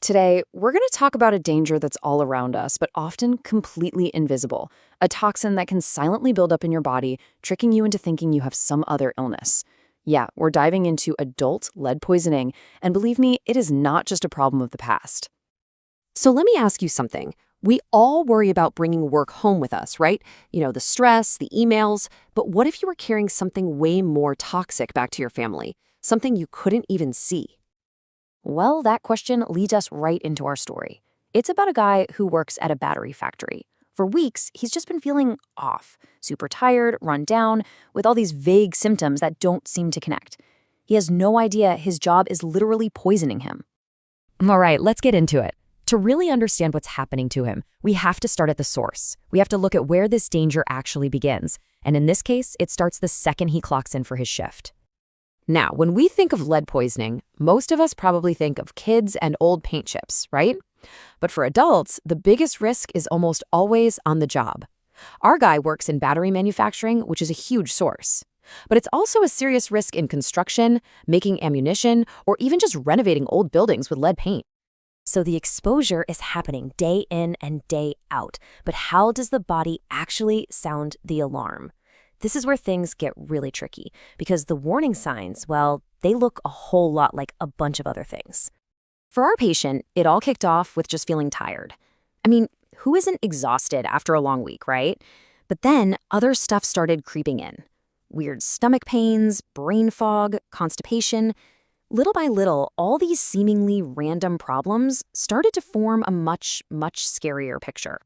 Today, we're going to talk about a danger that's all around us, but often completely invisible. A toxin that can silently build up in your body, tricking you into thinking you have some other illness. Yeah, we're diving into adult lead poisoning, and believe me, it is not just a problem of the past. So let me ask you something. We all worry about bringing work home with us, right? The stress, the emails. But what if you were carrying something way more toxic back to your family? Something you couldn't even see? Well, that question leads us right into our story. It's about a guy who works at a battery factory. For weeks, he's just been feeling off, super tired, run down, with all these vague symptoms that don't seem to connect. He has no idea his job is literally poisoning him. All right, let's get into it. To really understand what's happening to him, we have to start at the source. We have to look at where this danger actually begins. And in this case, it starts the second he clocks in for his shift. Now, when we think of lead poisoning, most of us probably think of kids and old paint chips, right? But for adults, the biggest risk is almost always on the job. Our guy works in battery manufacturing, which is a huge source. But it's also a serious risk in construction, making ammunition, or even just renovating old buildings with lead paint. So the exposure is happening day in and day out. But how does the body actually sound the alarm? This is where things get really tricky, because the warning signs, well, they look a whole lot like a bunch of other things. For our patient, it all kicked off with just feeling tired. I mean, who isn't exhausted after a long week, right? But then other stuff started creeping in. Weird stomach pains, brain fog, constipation. Little by little, all these seemingly random problems started to form a much, much scarier picture.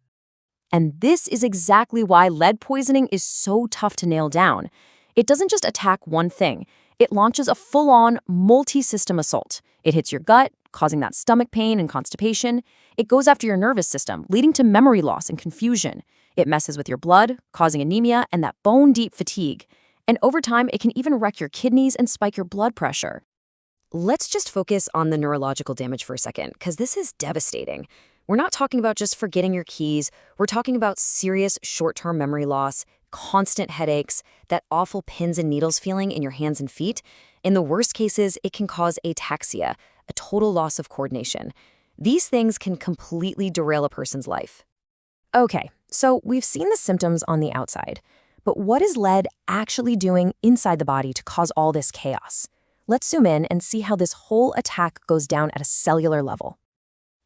And this is exactly why lead poisoning is so tough to nail down. It doesn't just attack one thing. It launches a full-on, multi-system assault. It hits your gut, causing that stomach pain and constipation. It goes after your nervous system, leading to memory loss and confusion. It messes with your blood, causing anemia and that bone-deep fatigue. And over time, it can even wreck your kidneys and spike your blood pressure. Let's just focus on the neurological damage for a second, because this is devastating. We're not talking about just forgetting your keys. We're talking about serious short-term memory loss, constant headaches, that awful pins and needles feeling in your hands and feet. In the worst cases, it can cause ataxia, a total loss of coordination. These things can completely derail a person's life. Okay, so we've seen the symptoms on the outside. But what is lead actually doing inside the body to cause all this chaos? Let's zoom in and see how this whole attack goes down at a cellular level.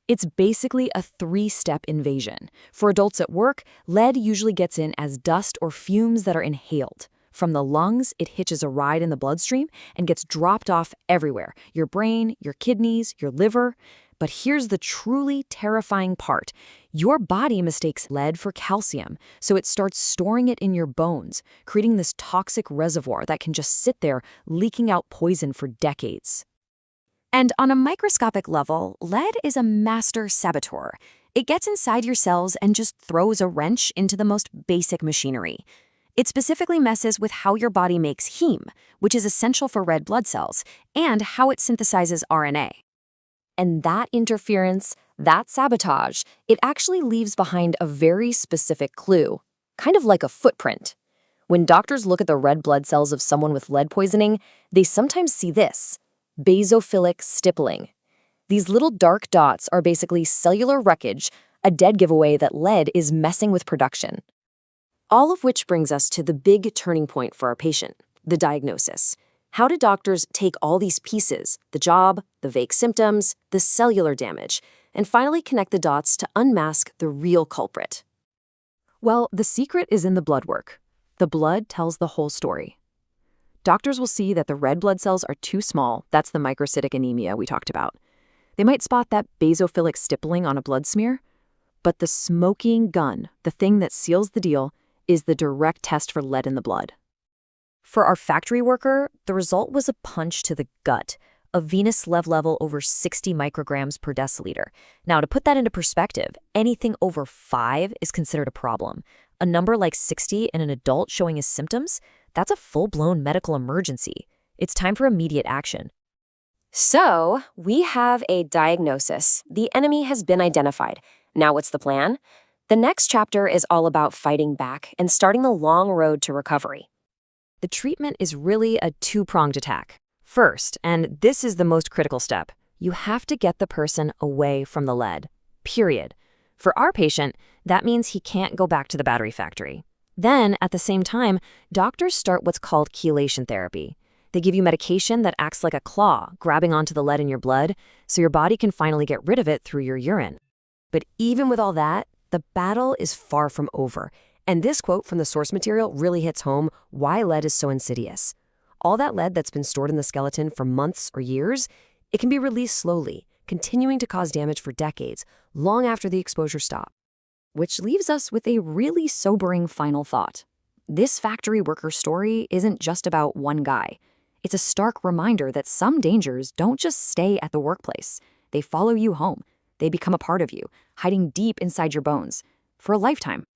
It's basically a three-step invasion. For adults at work, lead usually gets in as dust or fumes that are inhaled. From the lungs, it hitches a ride in the bloodstream and gets dropped off everywhere: your brain, your kidneys, your liver. But here's the truly terrifying part. Your body mistakes lead for calcium, so it starts storing it in your bones, creating this toxic reservoir that can just sit there, leaking out poison for decades. And on a microscopic level, lead is a master saboteur. It gets inside your cells and just throws a wrench into the most basic machinery. It specifically messes with how your body makes heme, which is essential for red blood cells, and how it synthesizes RNA. And that interference, that sabotage, it actually leaves behind a very specific clue, kind of like a footprint. When doctors look at the red blood cells of someone with lead poisoning, they sometimes see this: basophilic stippling. These little dark dots are basically cellular wreckage, a dead giveaway that lead is messing with production. All of which brings us to the big turning point for our patient, the diagnosis. How do doctors take all these pieces, the job, the vague symptoms, the cellular damage, and finally connect the dots to unmask the real culprit? Well, the secret is in the blood work. The blood tells the whole story. Doctors will see that the red blood cells are too small. That's the microcytic anemia we talked about. They might spot that basophilic stippling on a blood smear. But the smoking gun, the thing that seals the deal, is the direct test for lead in the blood. For our factory worker, the result was a punch to the gut, a venous lead level over 60 micrograms per deciliter. Now, to put that into perspective, anything over 5 is considered a problem. A number like 60 in an adult showing his symptoms, that's a full-blown medical emergency. It's time for immediate action. So, we have a diagnosis. The enemy has been identified. Now what's the plan? The next chapter is all about fighting back and starting the long road to recovery. The treatment is really a two-pronged attack. First, and this is the most critical step, You have to get the person away from the lead. Period. For our patient, that means he can't go back to the battery factory. Then, at the same time, doctors start what's called chelation therapy. They give you medication that acts like a claw, grabbing onto the lead in your blood, so your body can finally get rid of it through your urine. But even with all that, the battle is far from over. And this quote from the source material really hits home why lead is so insidious. All that lead that's been stored in the skeleton for months or years, it can be released slowly, continuing to cause damage for decades, long after the exposure stops. Which leaves us with a really sobering final thought. This factory worker story isn't just about one guy. It's a stark reminder that some dangers don't just stay at the workplace. They follow you home. They become a part of you, hiding deep inside your bones, for a lifetime.